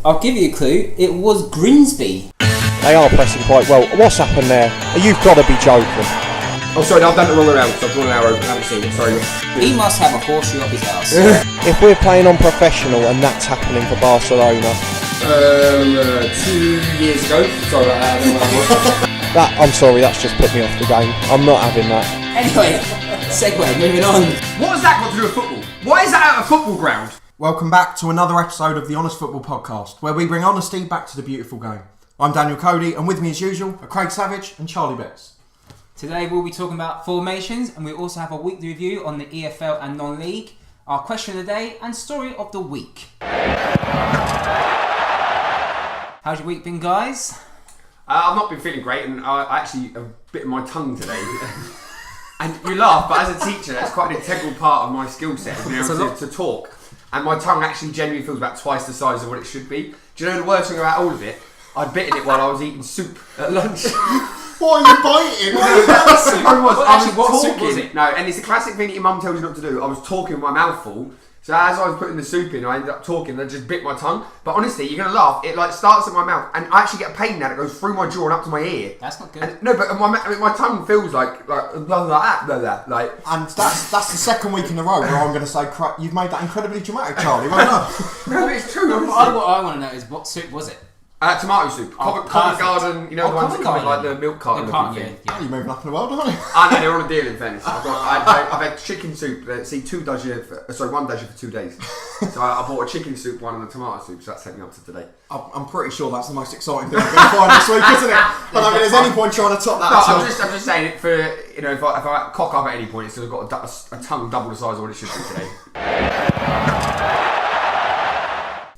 I'll give you a clue. It was Grimsby. They are pressing quite well. What's happened there? You've got to be joking. Oh, sorry, I've done it wrong around, so I've drawn an arrow. I haven't seen it, sorry. He must have a horseshoe up his ass. If we're playing on professional and that's happening for Barcelona... 2 years ago. Sorry about that. I'm sorry, that's just put me off the game. I'm not having that. Anyway, segue, moving on. What has that got to do with football? Why is that at a football ground? Welcome back to another episode of the Honest Football Podcast, where we bring honesty back to the beautiful game. I'm Daniel Cody, and with me as usual are Craig Savage and Charlie Betts. Today we'll be talking about formations, and we also have a weekly review on the EFL and non-league, our question of the day and story of the week. How's your week been, guys? I've not been feeling great, and I actually have bitten my tongue today. And you laugh, but as a teacher, that's quite an integral part of my skill set, being able to talk. And my tongue actually genuinely feels about twice the size of what it should be. Do you know the worst thing about all of it? I'd bitten it while I was eating soup at lunch. Why are you biting? What soup was it? No, and it's a classic thing that your mum tells you not to do. I was talking with my mouth full. So as I was putting the soup in, I ended up talking and I just bit my tongue. But honestly, you're going to laugh. It like starts in my mouth and I actually get a pain now that goes through my jaw and up to my ear. That's not good. And, no, but my tongue feels like blah, blah, blah. And that's the second week in a row where I'm going to say, you've made that incredibly dramatic, Charlie. Well done. No, but it's true. What I want to know is, what soup was it? Tomato soup. Covent Garden, you know the ones that come in like the milk carton looking thing. You're moving up in the world, aren't you? I know, they're on a deal in fairness. I've had chicken soup, one does you for 2 days. So I bought a chicken soup one and a tomato soup, so that's taken me up to today. I'm pretty sure that's the most exciting thing I'm going to find this week, isn't it? But I mean, there's any point trying to top that. No, I'm just saying it for, you know, if I cock up at any point, it's still got a tongue double the size of what it should be today.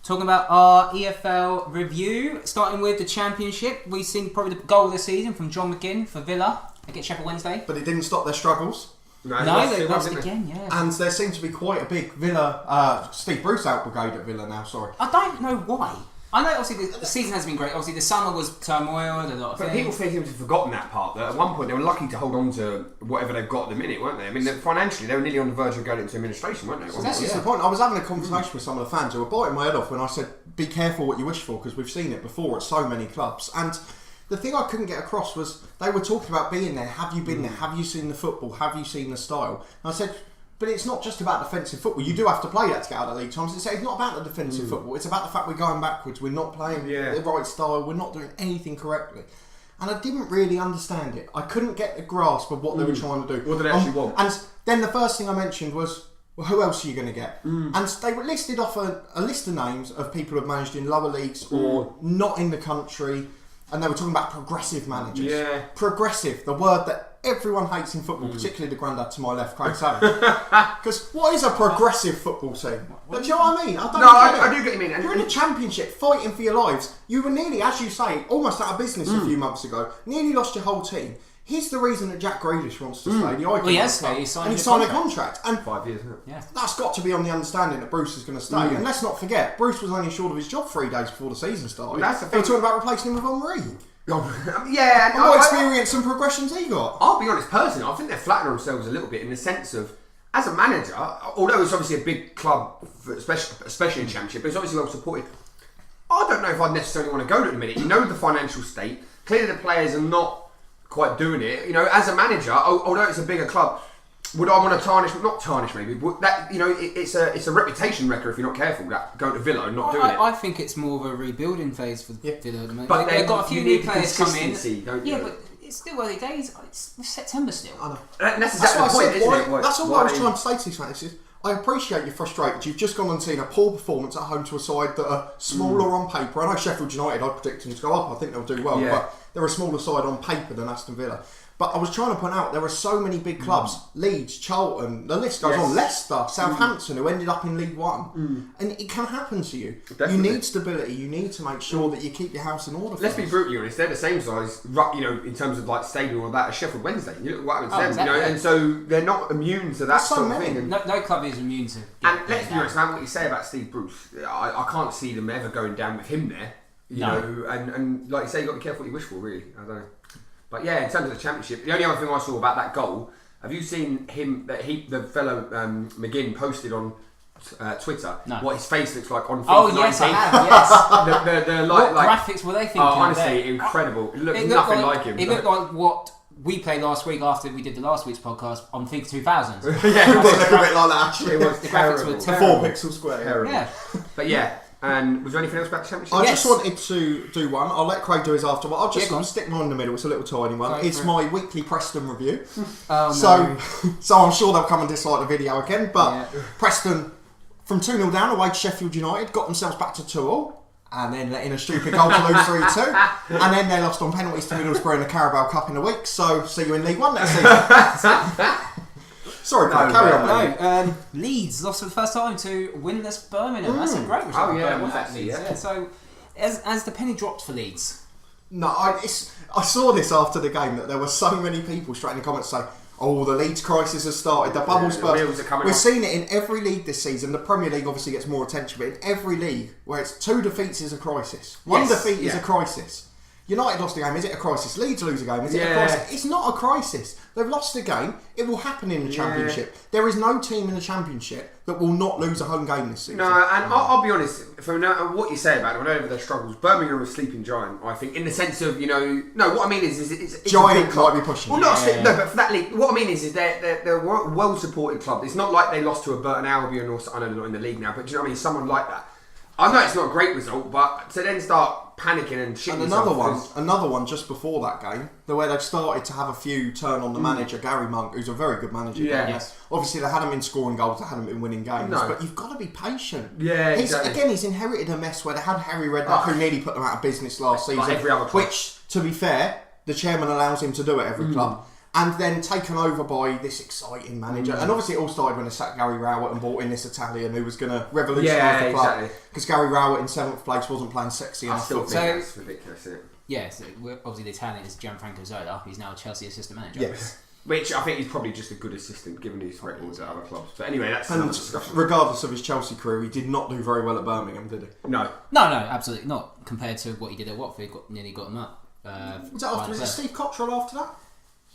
Talking about our EFL review, starting with the Championship, we've seen probably the goal of the season from John McGinn for Villa against Sheffield Wednesday. But it didn't stop their struggles. No, they lost again, yeah. And there seems to be quite a big Villa, Steve Bruce out brigade at Villa now, sorry. I don't know why. I know obviously the season has been great. Obviously the summer was turmoil and a lot of But things. people seem to have forgotten that part, that at one point they were lucky to hold on to whatever they've got at the minute, weren't they? I mean, financially they were nearly on the verge of going into administration, weren't they? So that's just the point. I was having a conversation with some of the fans who were biting my head off when I said, be careful what you wish for, because we've seen it before at so many clubs. And the thing I couldn't get across was they were talking about being there. Have you been there? Have you seen the football? Have you seen the style? And I said, but it's not just about defensive football. You do have to play that to get out of the league times. It's not about the defensive football. It's about the fact we're going backwards. We're not playing the right style. We're not doing anything correctly. And I didn't really understand it. I couldn't get the grasp of what they were trying to do. What did they actually want? And then the first thing I mentioned was, well, who else are you going to get? And they were listed off a list of names of people who have managed in lower leagues or not in the country. And they were talking about progressive managers. Yeah. Progressive, the word that everyone hates in football, particularly the grandad to my left, Craig Savage. Because what is a progressive football team? Do you know what I mean? I do get what you mean. You're in a championship, fighting for your lives. You were nearly, as you say, almost out of business a few months ago. Nearly lost your whole team. Here's the reason that Jack Grealish wants to stay. The icon he signed a contract. And 5 years, isn't it? Yeah. That's got to be on the understanding that Bruce is going to stay. And let's not forget, Bruce was only short of his job 3 days before the season started. That's the they were talking about replacing him with Henri. Yeah, and what experience and progressions he got? I'll be honest, personally, I think they're flattening themselves a little bit in the sense of, as a manager, although it's obviously a big club, especially in Championship, but it's obviously well supported. I don't know if I'd necessarily want to go to it in a minute. You know the financial state. Clearly the players are not quite doing it. You know, as a manager, although it's a bigger club, would I want to not tarnish maybe, but that, you know, it's a reputation wrecker if you're not careful, that going to Villa and not doing it. I think it's more of a rebuilding phase for Villa at the moment. But they've got a few new players come in. Don't yeah, you? But it's still early days. It's September still. I know. And that's exactly the point, isn't it? That's all I was trying to say to these fans is, I appreciate you're frustrated. You've just gone and seen a poor performance at home to a side that are smaller on paper. I know Sheffield United, I predict them to go up. I think they'll do well, but they're a smaller side on paper than Aston Villa. But I was trying to point out there are so many big clubs, Leeds, Charlton, the list goes on, Leicester, Southampton, who ended up in League One. And it can happen to you. Definitely. You need stability, you need to make sure that you keep your house in order. Let's be brutally honest, they're the same size, you know, in terms of like stadium or that as Sheffield Wednesday. You look at what happens to them, exactly. you know, and so they're not immune to that sort of thing. No club is immune to. And let's be honest, man, what you say about Steve Bruce, I can't see them ever going down with him there. You know, and like you say, you've got to be careful what you wish for, really. I don't know. But yeah, in terms of the Championship, the only other thing I saw about that goal, have you seen him, the fellow McGinn posted on Twitter No. what his face looks like on FIFA Oh yes, I 19? have. Yes. the What like graphics were they thinking? honestly, there? incredible. It looked It nothing like him. It looked like what we played last week after we did the last week's podcast on FIFA 2000. yeah, It did look a bit like that actually. it was The graphics were terrible. terrible. 4 pixel square. Terrible. Yeah. But yeah, and was there anything else about the championship? I Yes. just wanted to do one. I'll let Craig do his after, but I'll just Yeah, go on. stick mine in the middle. It's a little tiny one. Go It's for it. my weekly Preston review. Oh, no. So I'm sure they'll come and dislike the video again. But Yeah. Preston, from 2-0 down away to Sheffield United, got themselves back to 2-2. And then let in a stupid goal to lose 3-2. And then they lost on penalties to Middlesbrough in the Carabao Cup in a week. So see you in League One next season. Sorry, Craig, carry on. mate. No, Leeds lost for the first time to winless Birmingham. That's a great result. Oh, yeah, for it was Birmingham, actually, Leeds. yeah. So, as the penny dropped for Leeds, No, I saw this after the game that there were so many people straight in the comments saying, "Oh, the Leeds crisis has started. The bubble's the wheels are burst." coming We've off. seen it in every league this season. The Premier League obviously gets more attention, but in every league where it's 2 defeats is a crisis, one Yes, defeat is yeah. a crisis. United lost a game, is it a crisis? Leeds lose a game, is it a Yeah. crisis? It's not a crisis. They've lost a game. It will happen in the Championship. There is no team in the Championship that will not lose a home game this season. No, and I'll be honest, from what you say about them, I know their struggles, Birmingham are a sleeping giant, I think, in the sense of, what I mean is it's Giant a big club. might be pushing Well, it. not Yeah. no, but for that league, what I mean is they're a well-supported club. It's not like they lost to a Burton Albion or, I know they're not in the league now, but do you know what I mean? Someone like that. I know it's not a great result, but to then start panicking and shitting And yourself another one just before that game, the way they've started to have a few turn on the manager, Gary Monk, who's a very good manager. Yeah. Yes. Obviously, they hadn't been scoring goals, they hadn't been winning games, No. but you've got to be patient. Yeah, exactly. Again, he's inherited a mess where they had Harry Redknapp, who nearly put them out of business last Like season. every other club. Which, to be fair, the chairman allows him to do at every club. And then taken over by this exciting manager. And obviously it all started when they sacked Gary Rowett and brought in this Italian who was going to revolutionise Yeah, the club. exactly. Because Gary Rowett in 7th place wasn't playing sexy I enough still football. think that's ridiculous, isn't it? yeah, so obviously the Italian is Gianfranco Zola. He's now a Chelsea assistant manager. Yes. Which I think he's probably just a good assistant given his records at other clubs. But anyway, that's another And discussion. regardless of his Chelsea career, he did not do very well at Birmingham, did he? No. No, absolutely not. Compared to what he did at Watford, nearly got him up. Was that after? Was it Steve Cottrell after that?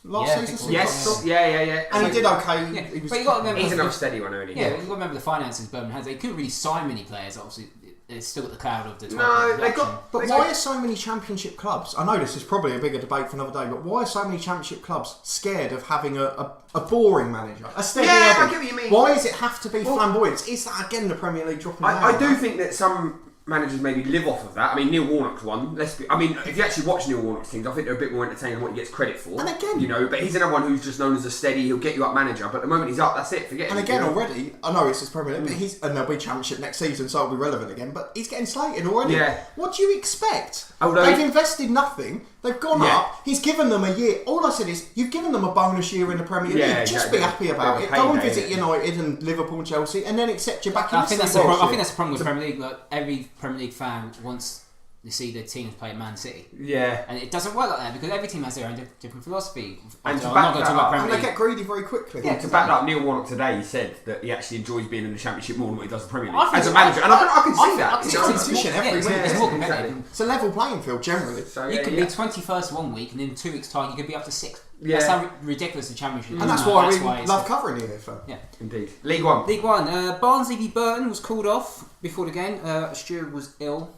Last Yeah, I season? think so. Steve Yes. Cottrell? Yeah. And he did okay. Yeah, He was but you got to remember, He's another steady one, only. Yeah, you've got to remember the finances Birmingham has. They couldn't really sign many players. Obviously, it's still got the cloud of the 12 No, players they election. got. But they why got- are so many Championship clubs? I know this is probably a bigger debate for another day, but why are so many Championship clubs scared of having a boring manager? A steady Yeah, I Eddie? get what you mean. Why does it have to be flamboyant? Is that again the Premier League dropping down? I do think that some managers maybe live off of that. I mean, Neil Warnock's one. If you actually watch Neil Warnock's teams, I think they're a bit more entertaining than what he gets credit for. And again- but he's another one who's just known as a steady. He'll get you up manager, but the moment he's up, that's it. Forget And him. again, you know? already, I know it's his Premier League, but and there'll be Championship next season, so it'll be relevant again. But he's getting slated already. Yeah. What do you expect? Although They've invested nothing. They've gone Yeah. up. He's given them a year. All I said is, you've given them a bonus year in the Premier League. Yeah, Just exactly. be happy about Bit it. of a Go and payday, visit yeah. United and Liverpool and Chelsea, and then accept you back in I the think that's City. the problem. I think that's the problem with Premier League. Like every Premier League fan wants to see their teams play Man City, Yeah. and it doesn't work like that because every team has their own different philosophy. And to I'm back not going to that talk about up- Premier And they League. get greedy very quickly. Yeah, to back that up, Neil Warnock today said that he actually enjoys being in the Championship more than what he does the Premier League I think as a so. manager, and I can see that. I can You see know, it's competition more- every it's- week. It's Yeah, more exactly. competitive. It's a level playing field generally. So, You yeah, could yeah. be 21st one week, and in 2 weeks' time, you could be up to 6th. Yeah. That's how ridiculous the Championship is. And that's now. why we it's- love covering the EFL. Yeah. Indeed. League One. League One. Barnsley v Burton was called off before the game. Stuart was ill.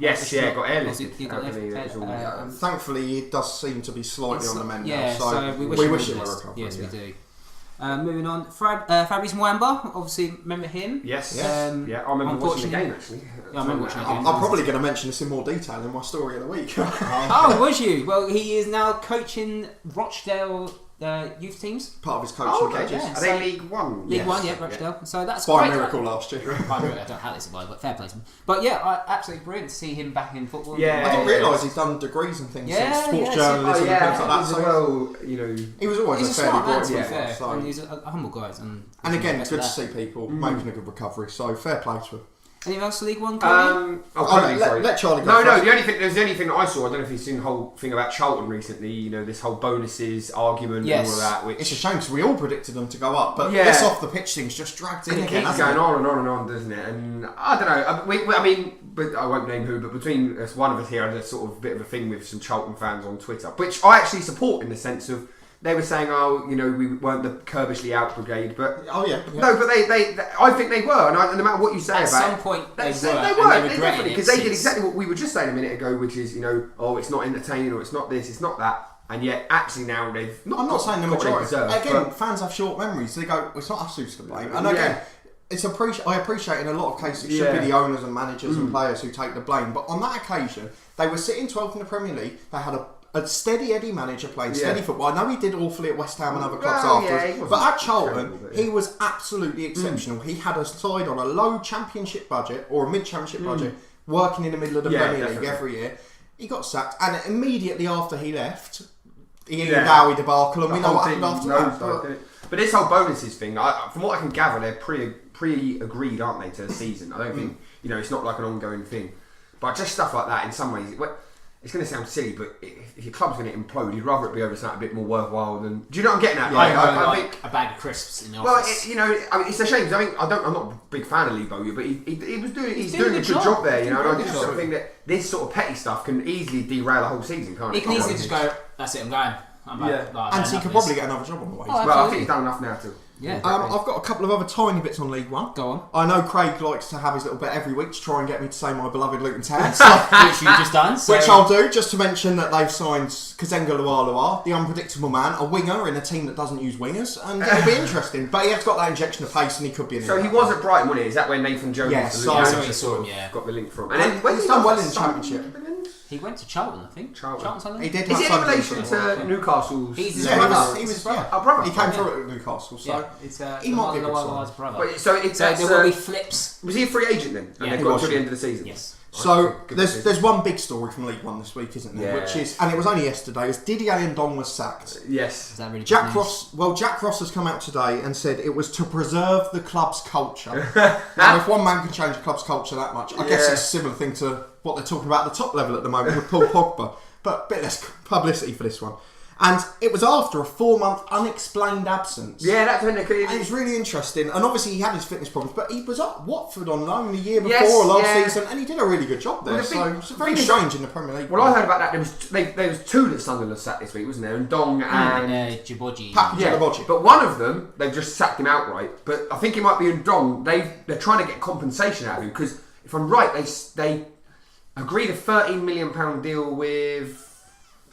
Yes, yeah, got airlifted. He got Apparently, airlifted. it was all- Thankfully, it does seem to be slightly on the mend Yeah, now. So, we we wish him him the a best. recovery. Yes, yeah. we do. Moving on, Fabrice Mwamba, obviously remember him? Yes. Yes. Yeah, I remember watching the unfortunately- game actually. Yeah, I remember watching the game. I'm probably going to mention this in more detail in my story of the week. Oh, was you? Well, he is now coaching Rochdale youth teams. Part of his coaching Oh, okay. badges. Yeah. Are So- they League One? League Yes. One, yeah, Rochdale. So that's By great. a miracle last year. By miracle, I don't know how they survived, but fair play to him. But yeah, absolutely brilliant to see him back in football. Yeah. I didn't realise he'd done degrees and things Yeah, since sports yeah, journalism and things like that. as So well, you know. he was always He's a fairly smart man, bright to be yeah, fair, so. and he's a humble guy. And again, best good of to that. see people making a good recovery. So fair play to him. Anything else for League One? Cody? Let Charlie go No, first. there's the only thing that I saw. I don't know if you've seen the whole thing about Charlton recently. You know, this whole bonuses argument Yes. and all of that. Which It's a shame because we all predicted them to go up, but Yeah. this off the pitch thing's just dragged in and it again. keeps hasn't going it? on and on and on, doesn't it? And I don't know. I mean, but I won't name who. But between us, one of us here had a sort of bit of a thing with some Charlton fans on Twitter, which I actually support in the sense of they were saying, oh, you know, we weren't the curbishly out brigade, but Oh yeah. no, but they I think they were, and no matter what you say At about some point they they were, were, they regretted it because they did since. exactly what we were just saying a minute ago, which is, you know, oh, it's not entertaining, or it's not this, it's not that, and yet actually now they've not. I'm not saying the got what they majority. deserve, Again, but- fans have short memories. They go, well, it's not us who's to blame. And Yeah. again, I appreciate in a lot of cases it should be the owners and managers and players who take the blame. But on that occasion, they were sitting 12th in the Premier League. They had a steady Eddie manager playing steady football. I know he did awfully at West Ham and other clubs afterwards, but at Charlton, he was absolutely exceptional. He had a side on a low championship budget or a mid-championship budget, working in the middle of the Premier League every year. He got sacked, and immediately after he left, the Ian Dowie debacle, and we know what happened after that. But this whole bonuses thing, from what I can gather, they're pre-agreed, aren't they, to the season? I don't think, you know, it's not like an ongoing thing. But just stuff like that, in some ways, it's going to sound silly, but if your club's going to implode, you'd rather it be over something a bit more worthwhile than. Do you know what I'm getting at? I think a bag of crisps in the office. Well, you know, I mean, it's a shame because I'm not a big fan of Lee Bowyer, but he's doing a good job there, you know. And I just sort of think that this sort of petty stuff can easily derail a whole season, can't it? He can easily just go, that's it, I'm going. And he could probably get another job on the way. Well, I think he's done enough now too. Yeah. I've got a couple of other tiny bits on League One. Go on. I know Craig likes to have his little bet every week to try and get me to say my beloved Luton Town. Which you've just done. So. Which I'll do, just to mention that they've signed Kazenga Lualua, the unpredictable man, a winger in a team that doesn't use wingers, and it'll be interesting. But he has got that injection of pace, and he could be in. So he was at Brighton, wasn't he? Is that where Nathan Jones? Yes, got the link from. And he's done well in the Championship. He went to Charlton, I think. Charlton. He did. Is it in relation to Newcastle's? He's his brother. He was brother. He came through at Newcastle, so he might be a good sign. brother. Wait, so there will be flips. Was he a free agent then? And they've got until the end of the season. Yes. So there's one big story from League One this week, isn't there? Yeah. Which is, and it was only yesterday, is Didier Ndong was sacked. Yes. Is that really Jack Ross has come out today and said it was to preserve the club's culture. Now, if one man can change a club's culture that much, I guess it's a similar thing to what they're talking about at the top level at the moment with Paul Pogba, but a bit less publicity for this one. And it was after a 4-month unexplained absence. Yeah, that's when And it was really interesting. And obviously he had his fitness problems, but he was at Watford on loan the year before last season, and he did a really good job there. Well, so it's very strange in the Premier League. Well, I heard about that. There was two that Sunderland sacked this week, wasn't there? And Ndong and Djibouti. Djibouti. But one of them, they've just sacked him outright. But I think it might be Ndong. They're trying to get compensation out of him because, if I'm right, they agreed a £13 million deal with.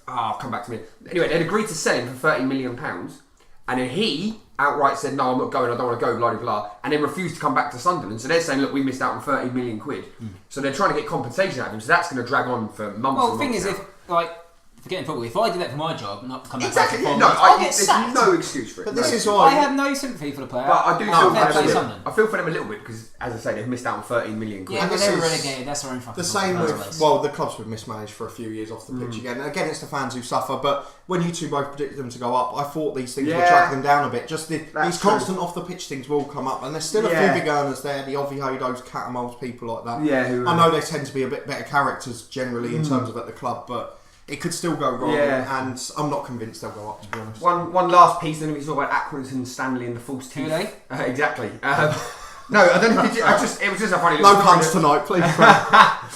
Come back to me. Anyway, they'd agreed to sell him for £13 million, and then he outright said, "No, I'm not going. I don't want to go." Blah blah blah, and then refused to come back to Sunderland. So they're saying, "Look, we missed out on £30 million." So they're trying to get compensation out of him. So that's going to drag on for months. Well, and the thing months is, now. forgetting football, if I did that for my job and not come back Exactly. after 4 No, months, I'll get there's sacked. no excuse for it. But this is I why have no sympathy for the player. But I do fair play feel Sunderland. I feel for them a little bit because, as I say, they've missed out on £13 million. Yeah, And but this they were is relegated. That's their own fucking the same fault. with, well, the clubs were mismanaged for a few years off the pitch again. And again, it's the fans who suffer. But when you two both predicted them to go up, I thought these things would drag them down a bit. Just these constant off the pitch things will come up, and there's still a few big earners there. The Oviedos, Catamoles, people like that. Yeah, I know they tend to be a bit better characters generally in terms of at the club, but it could still go wrong. And I'm not convinced they'll go up, to be honest. One last piece, and then we talk about Accrington, Stanley, and the false teeth. Who are they? Exactly. No, I don't know. It was just a funny. No puns tonight, please.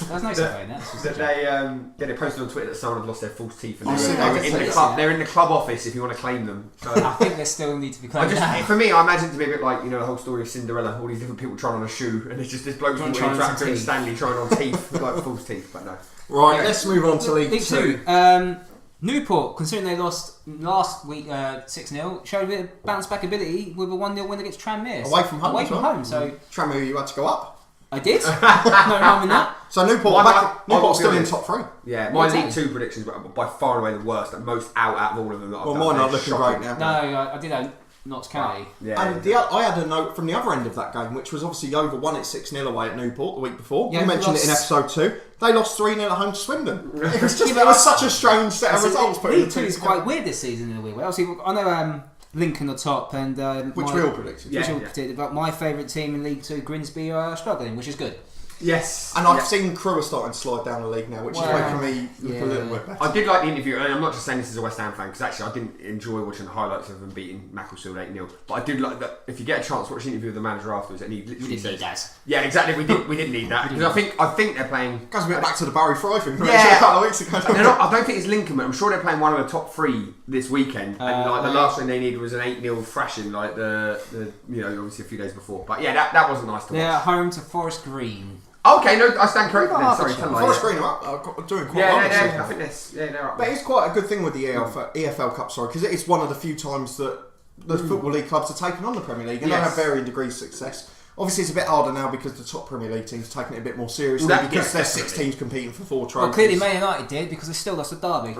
There's no say in that. They posted on Twitter that someone had lost their false teeth, and I see they were that. in the club. They're in the club office if you want to claim them. So, I think they still need to be claimed. for me, I imagine it to be a bit like, you know, the whole story of Cinderella. All these different people trying on a shoe, and it's just this bloke from Tractor and Stanley trying on teeth, like false teeth. But no. Right, let's move on to League 2. Newport, considering they lost last week 6-0, showed a bit of bounce back ability with a 1-0 win against Tranmere. Away from home. Away from home, so Tranmere, you had to go up. I did. No harm in that. So Newport's still in top 3. Yeah, my League 2 predictions were by far and away the worst and most out of all of them. That I've done. Mine are They're looking shocking. great now. No, I did that. Notts County. Yeah. And I had a note from the other end of that game, which was obviously Yeovil won it 6-0 away at Newport the week before. Yeah, we mentioned it in lost- episode 2. They lost 3-0 at home to Swindon. It was just, it was such a strange set of results. League 2 is quite weird this season in a weird way. Obviously, I know Lincoln are top, and which we all predicted. Which we all predicted. But my favourite team in League 2, Grimsby, are struggling, which is good. Yes. And I've seen Crewe are starting to slide down the league now, which is making me look a little bit better. I did like the interview, and I'm not just saying this as a West Ham fan, because actually I didn't enjoy watching the highlights of them beating Macclesfield 8-0. But I did like that. If you get a chance, watch the interview with the manager afterwards, and he literally says, "Yeah, exactly. We didn't need that because I think they're playing." Goes a bit back to the Barry Fry thing. Yeah, a couple of weeks ago. I don't think it's Lincoln, but I'm sure they're playing one of the top 3 this weekend. And like the last thing they needed was an 8-0 thrashing, like the obviously a few days before. But yeah, that wasn't nice to watch. They're home to Forest Green. Okay, no, I stand corrected then. Sorry, Forest Green are up, doing quite well. I think they're up. But it's quite a good thing with the EFL Cup, because it's one of the few times that the Football League clubs are taking on the Premier League, and they have varying degrees of success. Obviously, it's a bit harder now because the top Premier League teams are taking it a bit more seriously because there's 6 teams competing for 4 trophies. Well, clearly Man United did because they still lost a derby.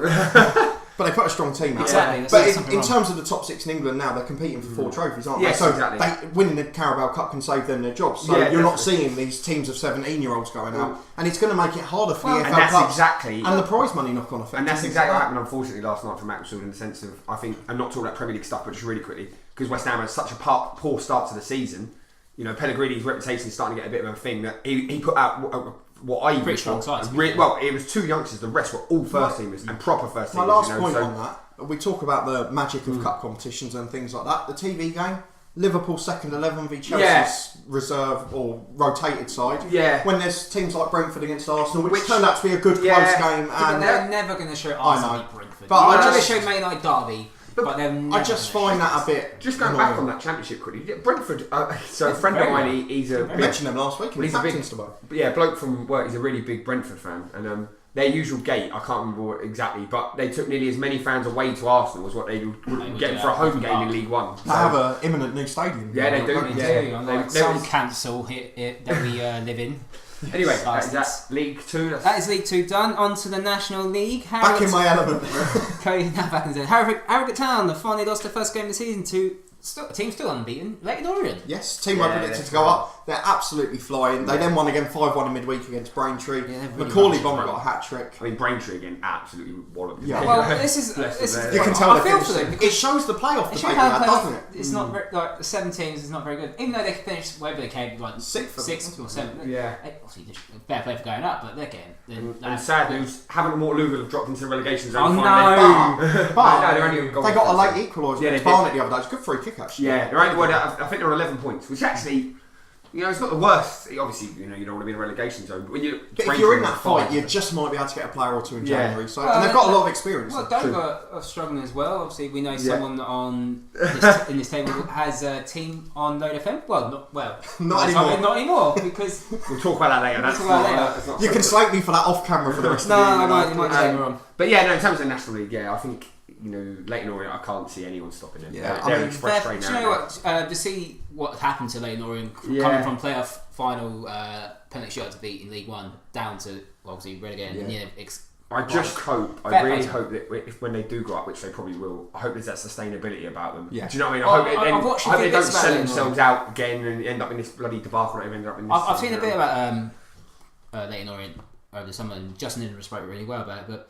But they put a strong team out. Exactly. But in terms of the top 6 in England now, they're competing for 4 trophies, aren't they? So winning the Carabao Cup can save them their jobs. So you're not seeing these teams of 17-year-olds going out, and it's going to make it harder for the EFL clubs. And the prize money knock-on effect. And that's exactly what happened, unfortunately, last night for Macclesfield in the sense of, I think, and not talking about Premier League stuff, but just really quickly, because West Ham had such a poor start to the season. You know, Pellegrini's reputation is starting to get a bit of a thing that he put out what I pretty strong sides. Well, it was 2 youngsters. The rest were all first teamers and proper first teamers. My last point on that, we talk about the magic of cup competitions and things like that. The TV game, Liverpool second 11 v Chelsea's reserve or rotated side. Yeah. When there's teams like Brentford against Arsenal, which turned out to be a good close game, and they're never going to show Arsenal beat Brentford. But I just show Man United derby. But I just find that a bit. Just going back on that championship quickly, Brentford. So a friend of mine, he's a. I mentioned them last week. He's a big, bloke from work. He's a really big Brentford fan, and their usual gate, I can't remember what exactly, but they took nearly as many fans away to Arsenal as what they would get for a home game in League One. They have an imminent new stadium. Yeah, they do. Some council here that we live in. Anyway, that's League 2. That is League 2 done. On to the National League. Back in my element. Harrogate Town have finally lost their first game of the season to a team still unbeaten, Leyton Orient. Yes, team I predicted to go up. They're absolutely flying. They then won again 5-1 in midweek against Braintree. Macaulay Bomber got a hat-trick. I mean, Braintree again absolutely walloped. Yeah. Well, this is you can tell I feel for them. It shows the playoff debate, doesn't it? It's not like the 7 teams is not very good. Even though they finished wherever they came, like 6th or 7th. Yeah. Obviously, fair play for going up, but they're getting. And sad news, Havant and Waterloo have dropped into the relegation zone. Oh no! But they're only they got a late equaliser against Barnet the other day. It's a good free kick actually. Yeah, they're only. I think they're 11 points, which actually. You know, it's not the worst. Obviously, you don't want to be in a relegation zone. But if you're in that fight, you just might be able to get a player or 2 in January. So, and they've got a lot of experience. Well, Dover are struggling as well. Obviously, we know someone in this table has a team on Load FM. Not anymore because we'll talk about that later. That's not you can slate me for that off camera for the rest of the year. No, I might But yeah, no. In terms of the National League, I think. Leyton Orient, I can't see anyone stopping them. Yeah, they're express train now. Do you know what? To see what happened to Leyton Orient coming from playoff final penalty shot to beat in League One down to obviously relegated. I really hope that if when they do go up, which they probably will, I hope there's that sustainability about them. Yeah. Do you know what I mean? I hope they don't sell themselves out again and end up in this bloody debacle. I've seen a bit about Leyton Orient over the summer, and Justin Ingram spoke really well about it, but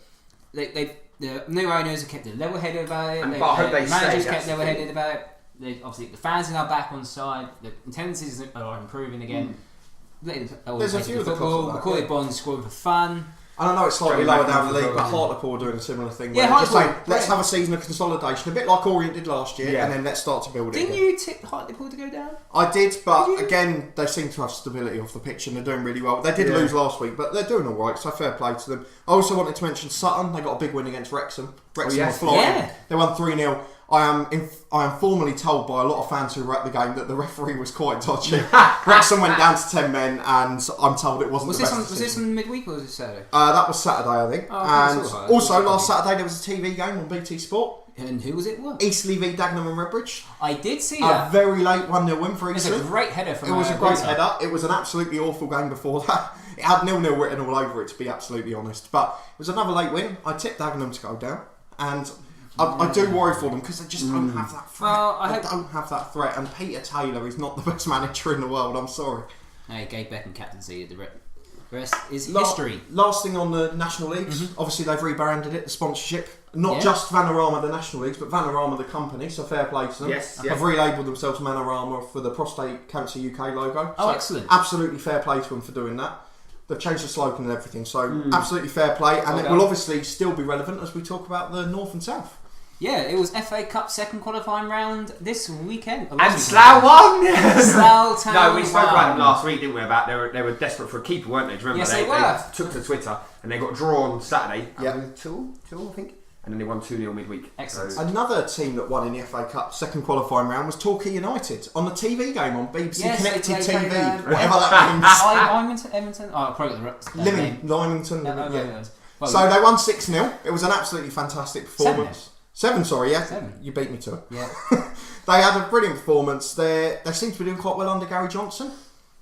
the new owners have kept it level-headed about it. But I hope they managers kept level-headed about it. Obviously, the fans are now back on side. The attendances are improving again. There's a few of the football. Macaulay Bond's scoring for fun. And I know it's slightly lower down the league, but Hartlepool are doing a similar thing. Yeah, just saying, let's have a season of consolidation, a bit like Orient did last year, and then let's start to build it. Didn't you tip Hartlepool to go down? I did, but again, they seem to have stability off the pitch and they're doing really well. They did lose last week, but they're doing all right, so fair play to them. I also wanted to mention Sutton. They got a big win against Wrexham. Wrexham were flying. Yeah. They won 3-0. I am formally told by a lot of fans who were at the game that the referee was quite dodgy. Wrexham went down to 10 men, and I'm told it wasn't the best. Was this on midweek or was it Saturday? That was Saturday, I think. And also last Saturday there was a TV game on BT Sport. And who was it? Eastleigh v Dagenham and Redbridge. I did see that. A very late 1-0 win for Eastleigh. It was a great header from It was a great header. It was an absolutely awful game before that. It had 0-0 written all over it, to be absolutely honest. But it was another late win. I tipped Dagenham to go down, and I do worry for them because they just don't have that threat. They don't have that threat, and Peter Taylor is not the best manager in the world. I'm sorry. Hey, gave Beckham captaincy. The rest is history. Last thing on the National Leagues, obviously they've rebranded it, the sponsorship. Not just Vanarama, the National Leagues, but Vanarama, the company, so fair play to them. Yes. Have relabelled themselves Vanarama for the Prostate Cancer UK logo. Oh, excellent. Absolutely fair play to them for doing that. They've changed the slogan and everything, so absolutely fair play, and it will obviously still be relevant as we talk about the North and South. Yeah, it was FA Cup second qualifying round this weekend. And Slough won! Slough Town No, we spoke won. about them last week, didn't we? About they were desperate for a keeper, weren't they? Do you remember? Yes, they were. They took to Twitter and they got a draw on Saturday. Yeah. 2, I think. And then they won 2-0 midweek. Excellent. So, Another team that won in the FA Cup second qualifying round was Torquay United on the TV game on BBC Yes, Connected they TV, played, whatever that means. Edmonton? Oh, I probably got the name. Lymington. Yeah, Yeah. Well, So they won 6-0. It was an absolutely fantastic performance. 7, sorry, yeah. 7. You beat me to it. Yeah. They had a brilliant performance. They seem to be doing quite well under Gary Johnson.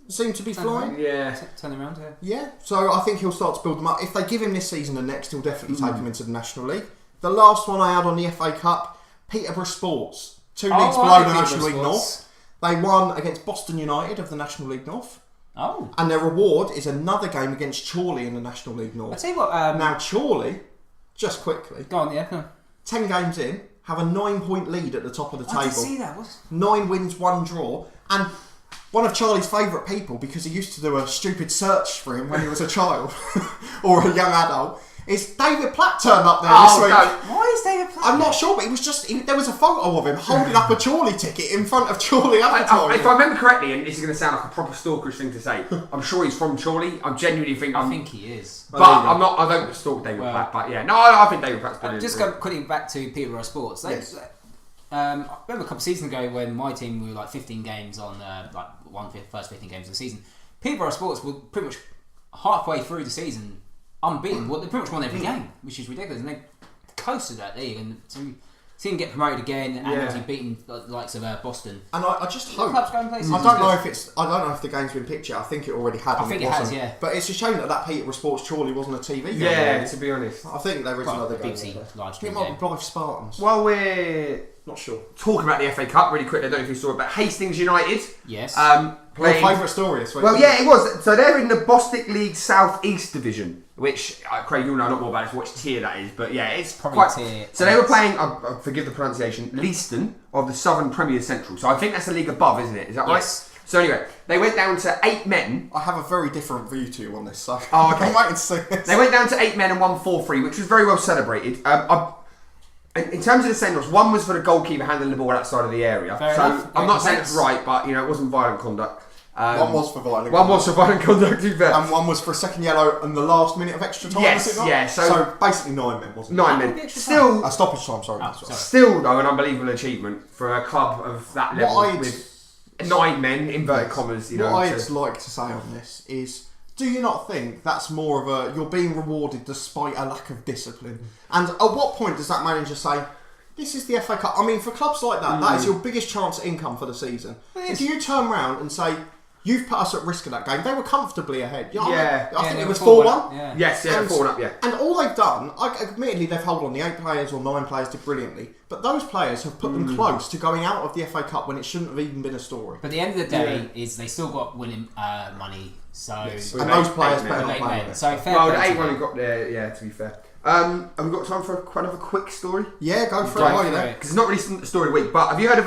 Seem to be flying. yeah. Turn them around, Yeah, so I think he'll start to build them up. If they give him this season and next, he'll definitely take them into the National League. The last one I had on the FA Cup, Peterborough Sports. 2 leagues below the National League North. They won against Boston United of the National League North. Oh. And their reward is another game against Chorley in the National League North. I'll tell you what. Now, Chorley, just quickly, Go on, yeah. No. 10 games in, have a 9-point lead at the top of the table. I didn't see that. What? 9 wins, 1 draw. And one of Charlie's favourite people, because he used to do a stupid search for him when he was a child or a young adult, is David Platt turned up there this week. No. Why is David Platt? I'm not sure, but he was just... there was a photo of him holding up a Chorley ticket in front of Chorley advertising. If I remember correctly, and this is going to sound like a proper stalkerish thing to say, I'm sure he's from Chorley. I genuinely think I think he is. But I'm not. I don't stalk David Platt. But yeah, no, I think David Platt's brilliant. Just go quickly back to Peterborough Sports. Yes. I remember a couple of seasons ago when my team were like 15 games on first 15 games of the season. Peterborough Sports were pretty much halfway through the season unbeaten. Well, they pretty much won every game, which is ridiculous. And they coasted that league and to see them get promoted again and obviously beating the likes of Boston. And I just hope... Clubs going places. I don't know if the game's been picked yet. I think it already had. I think it has, yeah. But it's a shame that Peterborough Sports Chorley wasn't a TV game. Yeah, to be honest. I think there is another game. BBC live I stream think it might game. be Blythe Spartans. While we're Not sure. talking about the FA Cup really quickly, I don't know if you saw it, but Hastings United. Yes. Your favourite story this week. Well, yeah, it was. So they're in the Bostik League South East Division, which Craig, you'll know a lot more about it, which tier that is. But yeah, it's Probably quite. tier So they were playing. Forgive the pronunciation. Leiston of the Southern Premier Central. So I think that's the league above, isn't it? Is that right? Yes. So anyway, they went down to 8 men. I have a very different view to you on this, so Oh, okay. I'm waiting to see this. They went down to 8 men and won 4-3, which was very well celebrated. In terms of the send-offs, one was for the goalkeeper handling the ball outside of the area. Fair so enough. I'm not saying it's right, but it wasn't violent conduct. One was for violent One was for violent conduct, to be fair. and one was for a second yellow and the last minute of extra time. Yes, was it not? yeah, so basically 9 men, wasn't it? 9 the men. extra Still, A stoppage time, sorry. Oh, sorry. still though, an unbelievable achievement for a club of that level What I'd- with 9 men, inverted commas. What I'd like to say on this is, do you not think that's more of a, you're being rewarded despite a lack of discipline? And at what point does that manager say, this is the FA Cup? I mean, for clubs like that, that is your biggest chance at income for the season. If you turn around and say, you've put us at risk of that game, they were comfortably ahead. You know what I mean? I think it was 4-1. Yeah. Yes, yeah, And- 4 up, yeah. And all they've done, admittedly they've held on, the 8 players or 9 players did brilliantly, but those players have put them close to going out of the FA Cup when it shouldn't have even been a story. But at the end of the day, is they still got winning money. So And those players better not Eight play men. on it. So fair Well, the play to 8-1 them. who got there, yeah, to be fair. Have we got time for kind of a quick story? Yeah, go for it Go while for you're there. it. Because it's not really the story of the week, but have you heard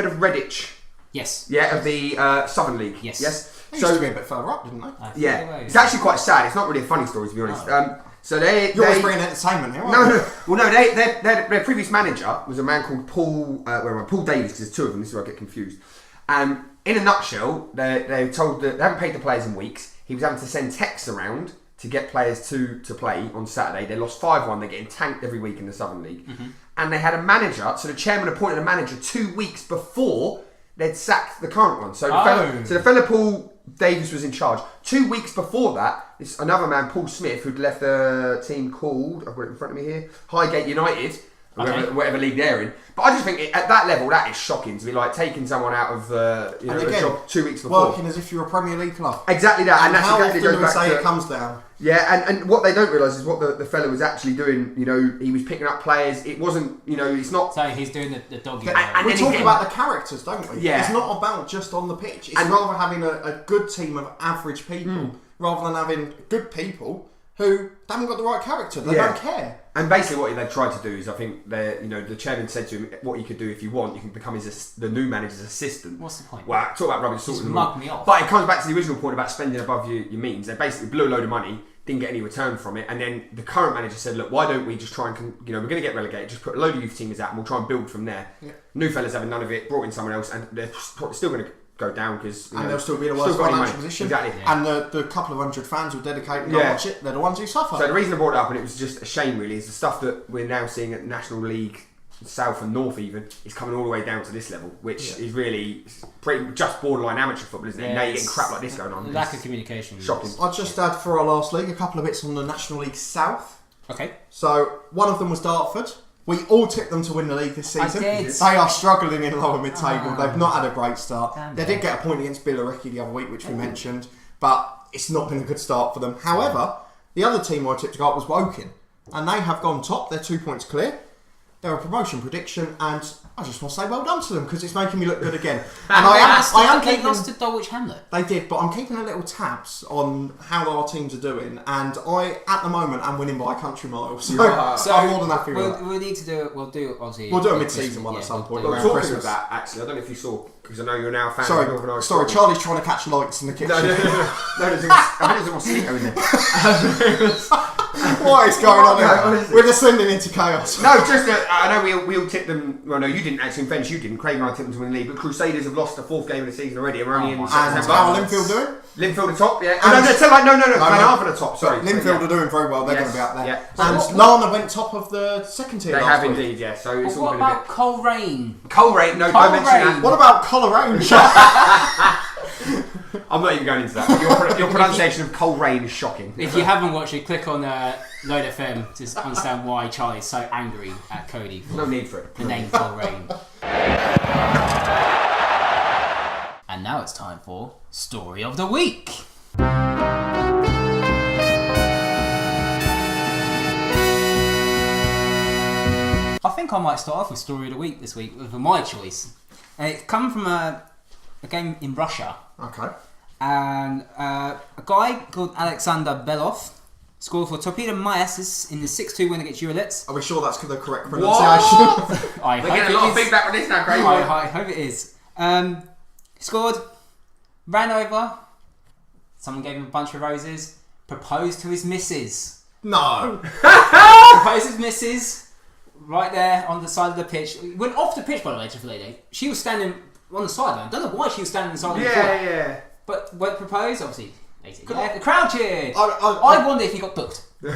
of Redditch? Yes. Yeah, of the Southern League. Yes. Yes. They used to be a bit further up, didn't they? Yeah, it's actually quite sad. It's not really a funny story, to be honest. So You're always bringing entertainment here, aren't No, you? no. Well, no. Their previous manager was a man called Paul Davies, because there's 2 of them. This is where I get confused. In a nutshell, they told that they haven't paid the players in weeks. He was having to send texts around to get players to play on Saturday. They lost 5-1. They're getting tanked every week in the Southern League. And they had a manager. So the chairman appointed a manager 2 weeks before they'd sacked the current one. So the fella Paul Davies was in charge. 2 weeks before that, this another man, Paul Smith, who'd left a team called, I've got it in front of me here, Highgate United, whatever league they're in. But I just think at that level, that is shocking to be like taking someone out of a job 2 weeks before. Working as if you're a Premier League club. Exactly that, and that's how exactly often goes do we back say to it comes down? Yeah, and what they don't realise is what the fella was actually doing. He was picking up players. It wasn't, it's not. So he's doing the doggy. And We then talk again- about the characters, don't we? Yeah. It's not about just on the pitch. It's And- rather having a good team of average people, rather than having good people who haven't got the right character. They don't care. And basically, what they've tried to do is, I think, the chairman said to him, "What you could do if you want, you can become the new manager's assistant." What's the point? Well, talk about rubbish, Just mug me off. But it comes back to the original point about spending above your means. They basically blew a load of money, didn't get any return from it, and then the current manager said, "Look, why don't we just try and, we're going to get relegated. Just put a load of youth teams out, and we'll try and build from there." Yeah. New fellas having none of it, brought in someone else, and they're still going to go down because they'll still be in a worse financial position. Exactly. Yeah. And the couple of hundred fans who dedicate and go watch it, they're the ones who suffer. So the reason I brought it up, and it was just a shame really, is the stuff that we're now seeing at National League South and North even is coming all the way down to this level, which is really pretty just borderline amateur football, isn't it? Now you're getting crap like this going on. Lack of communication. Shocking. I'll just add for our last league a couple of bits on the National League South. Okay. So one of them was Dartford. We all tipped them to win the league this season. I did. They are struggling in lower mid-table. They've not had a great start. Damn They did get a point against Billericay the other week, which we mentioned, but it's not been a good start for them. However, the other team I tipped to go up was Woking, and they have gone top. They're 2 points clear. They're a promotion prediction, and I just want to say well done to them because it's making me look good again. And I am They keeping. lost to Dulwich Hamlet. They did, but I'm keeping a little tabs on how our teams are doing, and I, at the moment, am winning by a country mile. So I'm more than happy with that. We'll need to do it. We'll do obviously. We'll do a mid-season one at some point. Well, around talking Christmas. of that, actually, I don't know if you saw, because I know you're now a fan of Northern Irish Sorry, football. Charlie's trying to catch lights in the kitchen. No, I think there's a mosquito in there. What is going on here? Honestly. We're descending into chaos. No, just I know we all tipped them. Well, no, you didn't actually. In fairness, you didn't. Craig and I tipped them to win the league, but Crusaders have lost the 4th game of the season already. And we're only in And September. how are Linfield doing? Linfield are top, yeah. No, Glenarvan are top. Sorry, Linfield are doing very well. They're going to be out there. Yeah. And Lana went top of the second tier. They last have week. indeed, yeah. So it's But all what been a bit. about Coleraine? Coleraine? No, don't mention that. What about Coleraine? I'm not even going into that. Your pronunciation of Coleraine is shocking. If you haven't watched it, click on Load FM to understand why Charlie is so angry at Cody for No need for it. the name Coleraine. And now it's time for Story of the Week. I think I might start off with Story of the Week this week with my choice. And it's come from a game in Russia. Okay. And a guy called Alexander Belov scored for Torpedo Myasis in the 6-2 win against Uralets. Are we sure that's the correct What? pronunciation? I We're hope getting a it lot of is. feedback on this now, Craig. I hope it is. He scored, ran over, someone gave him a bunch of roses, proposed to his missus. No. Proposed to his missus right there on the side of the pitch. Went off the pitch, by the way, to the lady. She was standing on the sideline. Don't know why she was standing on the sideline. Yeah. But when proposed, obviously, the crowd cheered. I I wonder if he got booked. I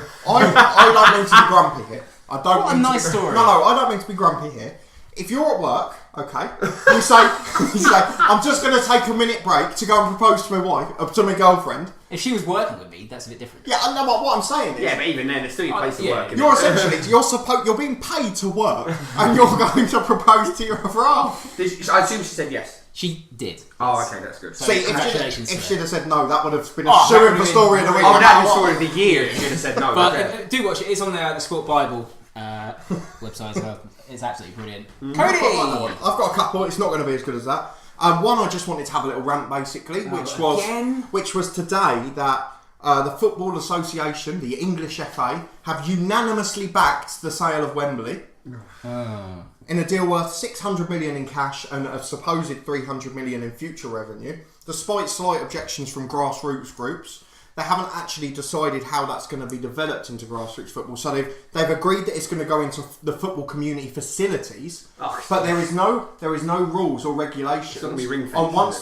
don't mean to be grumpy here. I don't What a mean to nice be, story. No, I don't mean to be grumpy here. If you're at work, okay, you say, I'm just going to take a minute break to go and propose to my wife, to my girlfriend. If she was working with me, that's a bit different. Yeah, I know what I'm saying is, Yeah, but even then, it's still your place of yeah. work. isn't you're it? essentially you're being paid to work, and you're going to propose to your other half. I assume she said yes. She did. Oh, okay, that's good. So See, congratulations. if she'd have said no, that would have been a Oh, that shoo-in would for have story of the been- week. Oh, no that's matter the what. story of the year. You should have said no. But okay. do watch it. It's on the Sport Bible website. So it's absolutely brilliant. Cody! I've got a couple. It's not going to be as good as that. One, I just wanted to have a little rant, basically, again? which was today that the Football Association, the English FA, have unanimously backed the sale of Wembley in a deal worth 600 million in cash and a supposed 300 million in future revenue. Despite slight objections from grassroots groups, they haven't actually decided how that's going to be developed into grassroots football. So they've agreed that it's going to go into the football community facilities, but there is no rules or regulations gonna be ring-fenced, on once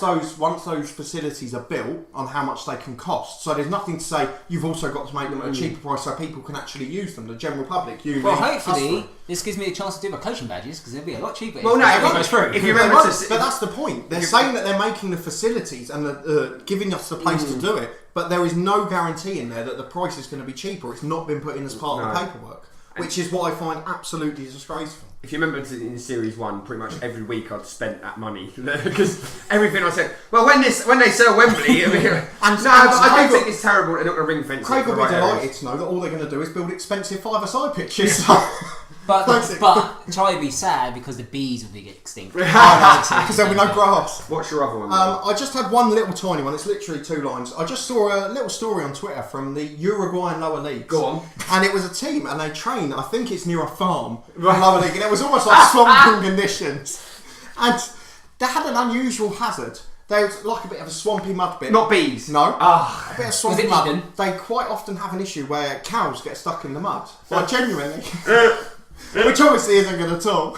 those facilities are built on how much they can cost. So there's nothing to say you've also got to make them at a cheaper price so people can actually use them. The general public, you, Well, me, hopefully, us. this gives me a chance to do my coaching badges because it'll be a lot cheaper. Well, no, if if it goes through. if you They remember won't, to, but that's the point. They're saying that they're making the facilities and giving us the place to do it, but there is no guarantee in there that the price is going to be cheaper. It's not been put in as part of the paperwork, which is what I find absolutely disgraceful. if you remember in Series 1, pretty much every week I'd spent that money because everything I said. Well, when they sell Wembley, I mean, I don't think it's terrible. They're not going to ring fence. Craig it will for be the right delighted areas. to know that all they're going to do is build expensive 5-a-side pitches. But Charlie would be sad because the bees would be extinct. Because there'll be no grass. What's your other one? I just had one little tiny one. It's literally 2 lines. I just saw a little story on Twitter from the Uruguayan lower leagues. Go on. And it was a team, and they train. I think it's near a farm in lower league, and it was almost like swamping conditions. And they had an unusual hazard. They was like a bit of a swampy mud bit. Not bees. No. A bit of swampy Was it mud. Eden? They quite often have an issue where cows get stuck in the mud. Like genuinely. Which obviously isn't good at all.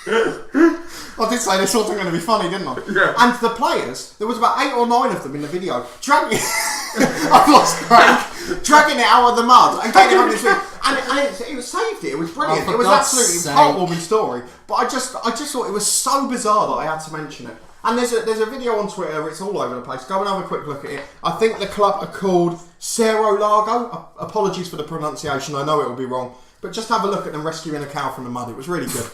I did say this wasn't going to be funny, didn't I? Yeah. And the players, there was about 8 or 9 of them in the video, dragging I've lost track. Dragging it out of the mud and getting it on this thing. And it saved it. It was brilliant. It was absolutely a heartwarming story. But I just thought it was so bizarre that I had to mention it. And there's a video on Twitter, it's all over the place. Go and have a quick look at it. I think the club are called Cerro Largo. Apologies for the pronunciation, I know it will be wrong. But just have a look at them rescuing a cow from the mud. It was really good.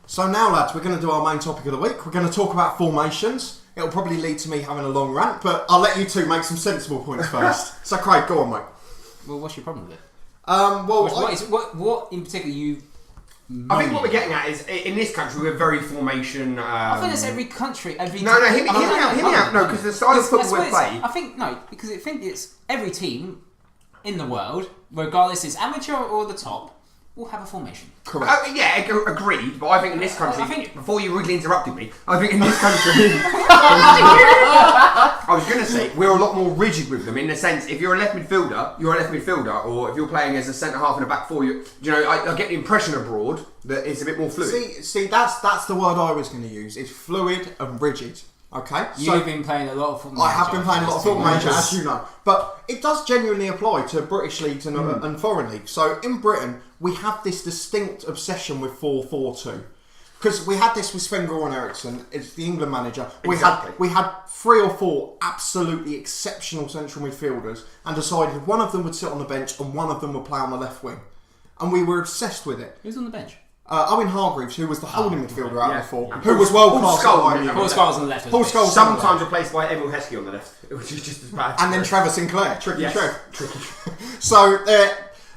So now, lads, we're going to do our main topic of the week. We're going to talk about formations. It'll probably lead to me having a long rant, but I'll let you two make some sensible points first. So, Craig, go on, mate. Well, what's your problem with it? What in particular you... I think what we're getting at is, in this country, we're very formation... I think it's every country, hear me out. No, because the style of football we play... I think, no, because I think it's every team in the world, regardless it's amateur or the top, will have a formation. Correct. Agreed, but I think in this country, before you rudely interrupted me, I think in this country... I was going to say, we're a lot more rigid with them, in the sense, if you're a left midfielder, you're a left midfielder, or if you're playing as a centre-half in a back four, I get the impression abroad that it's a bit more fluid. See, that's the word I was going to use. It's fluid and rigid. Okay, You've been playing a lot of football. I have been playing a lot of football manager, as you know, but it does genuinely apply to British leagues and foreign leagues. So in Britain, we have this distinct obsession with 4-4-2 because we had this with Sven-Göran Eriksson, it's the England manager. Exactly. We had 3 or 4 absolutely exceptional central midfielders, and decided one of them would sit on the bench and one of them would play on the left wing, and we were obsessed with it. Who's on the bench? Owen Hargreaves, who was the holding midfielder out of the 4, who was world class. Paul Scholes on the left. Paul Scholes sometimes replaced by Emil Heskey on the left, which is just as bad. And then Trevor Sinclair, Tricky Trev. Tricky. So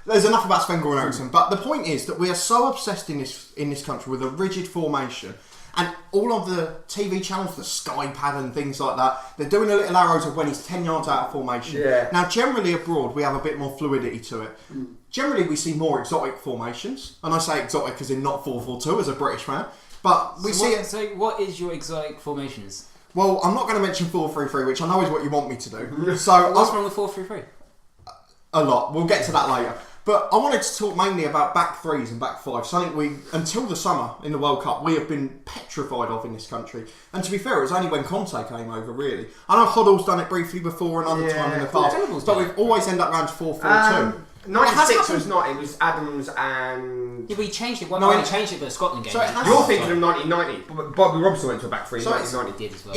there's enough about Sven-Göran Eriksson, but the point is that we are so obsessed in this country with a rigid formation, and all of the TV channels, the Sky Pad and things like that, they're doing a little arrows of when he's 10 yards out of formation. Yeah. Now, generally abroad, we have a bit more fluidity to it. Generally, we see more exotic formations, and I say exotic as in not 4-4-2 as a British fan, but we see it. So, what is your exotic formations? Well, I'm not going to mention 4-3-3, which I know is what you want me to do. So what's wrong with 4-3-3? A lot. We'll get to that later. But I wanted to talk mainly about back 3s and back 5. Something we, until the summer in the World Cup, we have been petrified of in this country. And to be fair, it was only when Conte came over, really. I know Hoddle's done it briefly before another time in the past, but we've always ended up around 4-4-2. 96 was not, it was Adams and... Yeah, but he changed it. He changed it for the Scotland game. So you're thinking of 1990. Bobby Robson went to a back 3 in 1990. Did as well,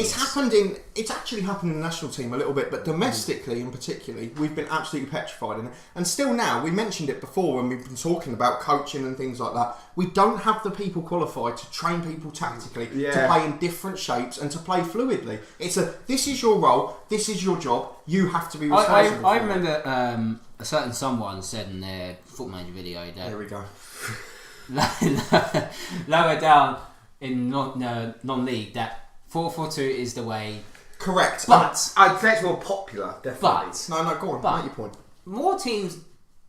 It's actually happened in the national team a little bit, but domestically in particularly, we've been absolutely petrified in it. And still now, we mentioned it before when we've been talking about coaching and things like that, we don't have the people qualified to train people tactically, to play in different shapes and to play fluidly. It's this is your role, this is your job, you have to be responsible. I remember a certain someone said in their Football Manager video that... Here we go. lower down in non-league that 4-4-2 is the way. Correct. But I'd say it's more popular, definitely. No, go on, make your point. More teams,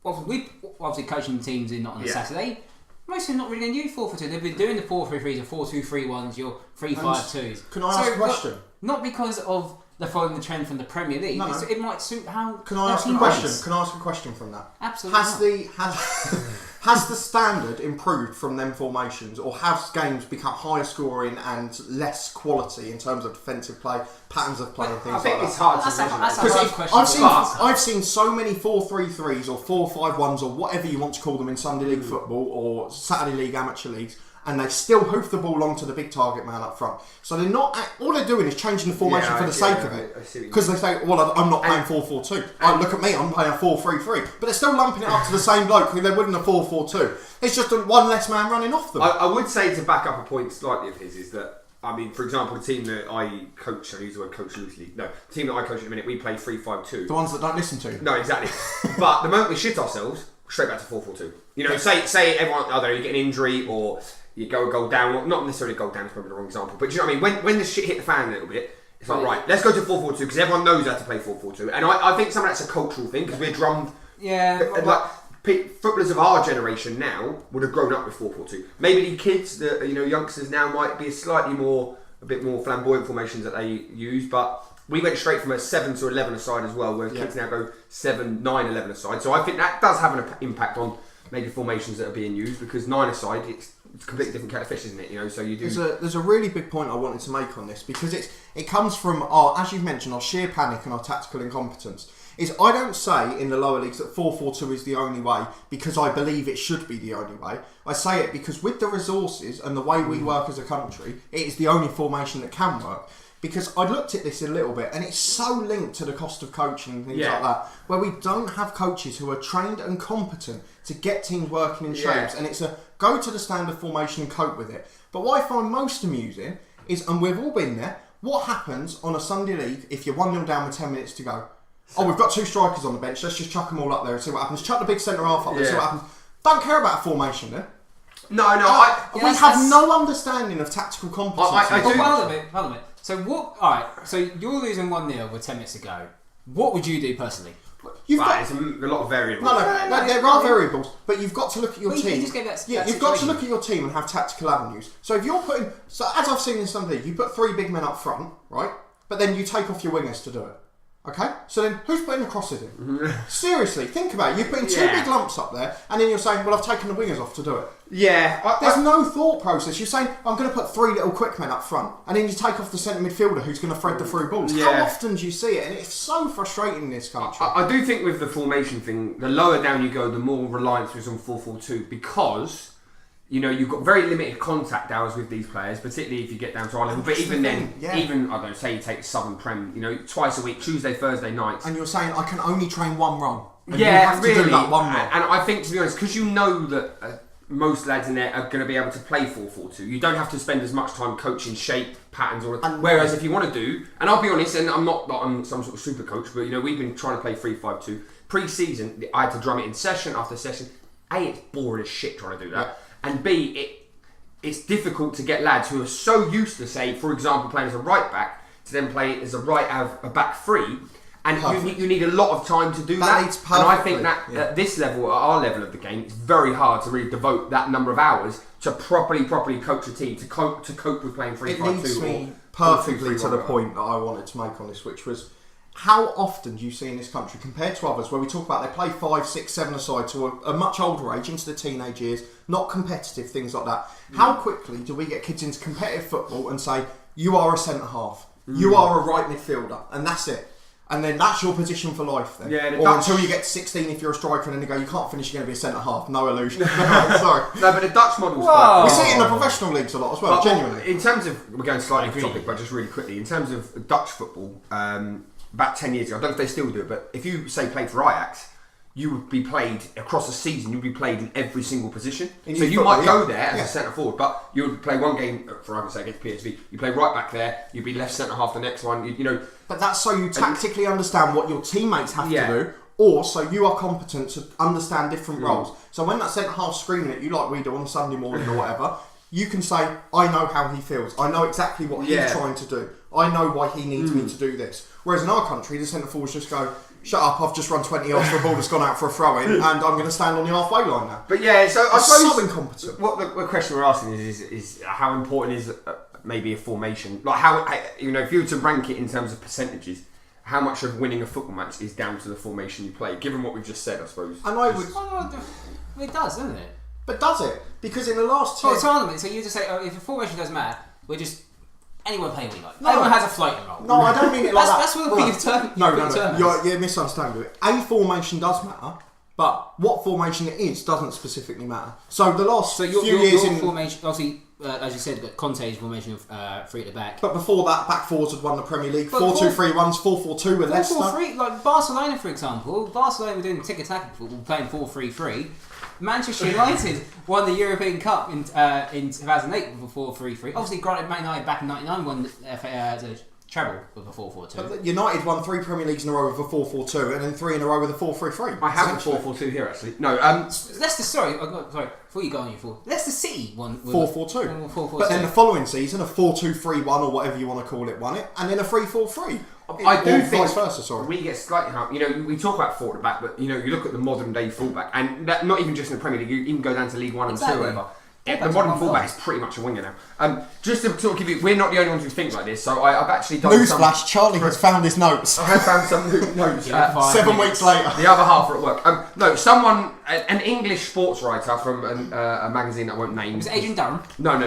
we obviously coaching teams on a Saturday, most of them not really going to use 4-4-2. They've been doing the 4-3-3s and 4-2-3-1s, your 3-5-2s. Can I ask a question? Not because of they're following the trend from the Premier League. No. It might suit how. Can I ask a question? Can I ask a question from that? Absolutely. Has the standard improved from them formations, or have games become higher scoring and less quality in terms of defensive play, patterns of play, and things like that? I think it's hard to measure. That's a hard question. I've seen so many 4-3-3s or 4-5-1s or whatever you want to call them in Sunday League football or Saturday League amateur leagues, and they still hoof the ball onto the big target man up front. So they're not. All they're doing is changing the formation for the sake of it. Because they say, well, I'm not playing 4-4-2. Look at me, I'm playing a 4-3-3. But they're still lumping it up to the same bloke who they would in a 4-4-2. It's just one less man running off them. I would say, to back up a point slightly of his, is that, I mean, for example, the team that I coach, I use the word coach loosely. No, the team that I coach at the minute, we play 3-5-2. The ones that don't listen to you. No, exactly. But the moment we shit ourselves, straight back to 4-4-2. You know, say everyone, I don't know, you get an injury or you go a goal down, or not necessarily a goal down, is probably the wrong example, but do you know what I mean? When the shit hit the fan a little bit, it's like, right, let's go to 4-4-2 because everyone knows how to play 4-4-2. And I think some of that's a cultural thing because we're drummed. Yeah. Footballers of our generation now would have grown up with 4-4-2. Maybe the kids, youngsters now might be a bit more flamboyant formations that they use, but we went straight from a 7 to 11 aside as well, where kids now go 7, 9, 11 aside. So I think that does have an impact on maybe formations that are being used because 9 aside, it's a completely different kettle of fish, isn't it? You know, so you do. There's a really big point I wanted to make on this because it comes from as you've mentioned, our sheer panic and our tactical incompetence. I don't say in the lower leagues that 4-4-2 is the only way because I believe it should be the only way. I say it because with the resources and the way we work as a country, it is the only formation that can work. Because I looked at this a little bit and it's so linked to the cost of coaching and things like that, where we don't have coaches who are trained and competent to get teams working in shapes, and it's a go to the standard formation and cope with it. But what I find most amusing is, and we've all been there, what happens on a Sunday league if you're 1-0 down with 10 minutes to go? Oh, we've got 2 strikers on the bench, let's just chuck them all up there and see what happens. Chuck the big centre half up there, see what happens. Don't care about a formation then. No, we have no understanding of tactical competence. Hold a bit. So what? All right. So you're losing 1-0 with 10 minutes to go. What would you do personally? It's a lot of variables. No, there are variables, but you've got to look at your team. You've got to look at your team and have tactical avenues. So if you're putting, as I've seen in some leagues, you put 3 big men up front, right? But then you take off your wingers to do it. Okay, so then who's putting the crosses in? Seriously, think about it. You're putting 2 big lumps up there, and then you're saying, "Well, I've taken the wingers off to do it." Yeah, there's no thought process. You're saying, "I'm going to put 3 little quick men up front," and then you take off the centre midfielder who's going to thread the through balls. How often do you see it? And it's so frustrating in this country. I do think with the formation thing, the lower down you go, the more reliance is on 4-4-2 because. You know, you've got very limited contact hours with these players, particularly if you get down to our level. But even then, even, I don't know, say you take Southern Prem, you know, twice a week, Tuesday, Thursday nights. And you're saying, I can only train one run. And you have to do that one run. And I think, to be honest, because you know that most lads in there are going to be able to play 4-4-2, you don't have to spend as much time coaching shape, patterns, whereas if you want to do, and I'll be honest, and I'm not I'm some sort of super coach, but, you know, we've been trying to play 3-5-2. Pre-season, I had to drum it in session after session. A, it's boring as shit trying to do that. And B, it's difficult to get lads who are so used to, say, for example, playing as a right back, to then play as a back 3, and you need a lot of time to do that. And I think that at this level, at our level of the game, it's very hard to really devote that number of hours to properly coach a team to cope with playing 3-5-2. It leads me perfectly to the point that I wanted to make on this, which was how often do you see in this country, compared to others, where we talk about they play 5, 6, 7 aside to a much older age, into the teenage years, not competitive, things like that. How quickly do we get kids into competitive football and say, you are a centre-half, you are a right midfielder, and that's it. And then that's your position for life then. Or until you get to 16 if you're a striker and then they go, you can't finish, you're going to be a centre-half. No illusion. Sorry. No, but the Dutch model's we see it in the professional leagues a lot as well, genuinely. In terms of, we're going slightly off topic, but just really quickly, in terms of Dutch football, about 10 years ago, I don't know if they still do it, but if you, say, played for Ajax, you would be played across a season, you'd be played in every single position. So you might go there as a centre forward, but you would play one game, for argument's sake, against PSV, you play right back there, you'd be left centre half the next one, you know. But that's so you tactically understand what your teammates have to do, or so you are competent to understand different roles. So when that centre half screaming at you like we do on a Sunday morning or whatever, you can say, I know how he feels, I know exactly what he's trying to do, I know why he needs me to do this. Whereas in our country, the centre forwards just go, shut up, I've just run 20 yards for a ball that's gone out for a throw-in and I'm going to stand on the halfway line now. But yeah, so I suppose so incompetent. What the question we're asking is how important is maybe a formation? Like how, you know, if you were to rank it in terms of percentages, how much of winning a football match is down to the formation you play, given what we've just said, I suppose. And I would... It does, doesn't it? But does it? Because in the last 10... So you just say, if a formation doesn't matter, we're just... Anyone playing we like. Everyone has a floating role. No, I don't mean it like that. That's what we've termed. No. You're misunderstanding it. A formation does matter, but what formation it is doesn't specifically matter. So the last few years in formation, obviously, as you said, got Conte's formation of 3 at the back. But before that, back forwards had won the Premier League. 4-2-3-1s, 4-4-2 with Leicester. 4-4-3, like Barcelona, for example. Barcelona were doing tick-attack football, playing 4-3-3. Manchester United won the European Cup in 2008 with a 4-3-3. Obviously, granted, Man United back in '99 won the treble with a 4-4-2. United won 3 Premier Leagues in a row with a 4-4-2 and then 3 in a row with a 4-3-3. I have a 4-4-2 here actually. No, Leicester. Sorry, before you go on, Leicester City won 4-4-2. 4-4-2. But then the following season, a 4-2-3-1 or whatever you want to call it, won it, and then a 3-4-3. I do think vice versa, sorry. we get slightly, we talk about forward back, but you look at the modern day fullback, and that, not even just in the Premier League, you even go down to League 1 and 2 or whatever. The modern fullback is pretty much a winger now. Just to sort of give you, we're not the only ones who think like this, so I've actually done Newsflash, Charlie has found his notes. I have found some notes. 7 weeks later. The other half are at work. No, an English sports writer from a magazine that I won't name. Was it Adrian Durham? No.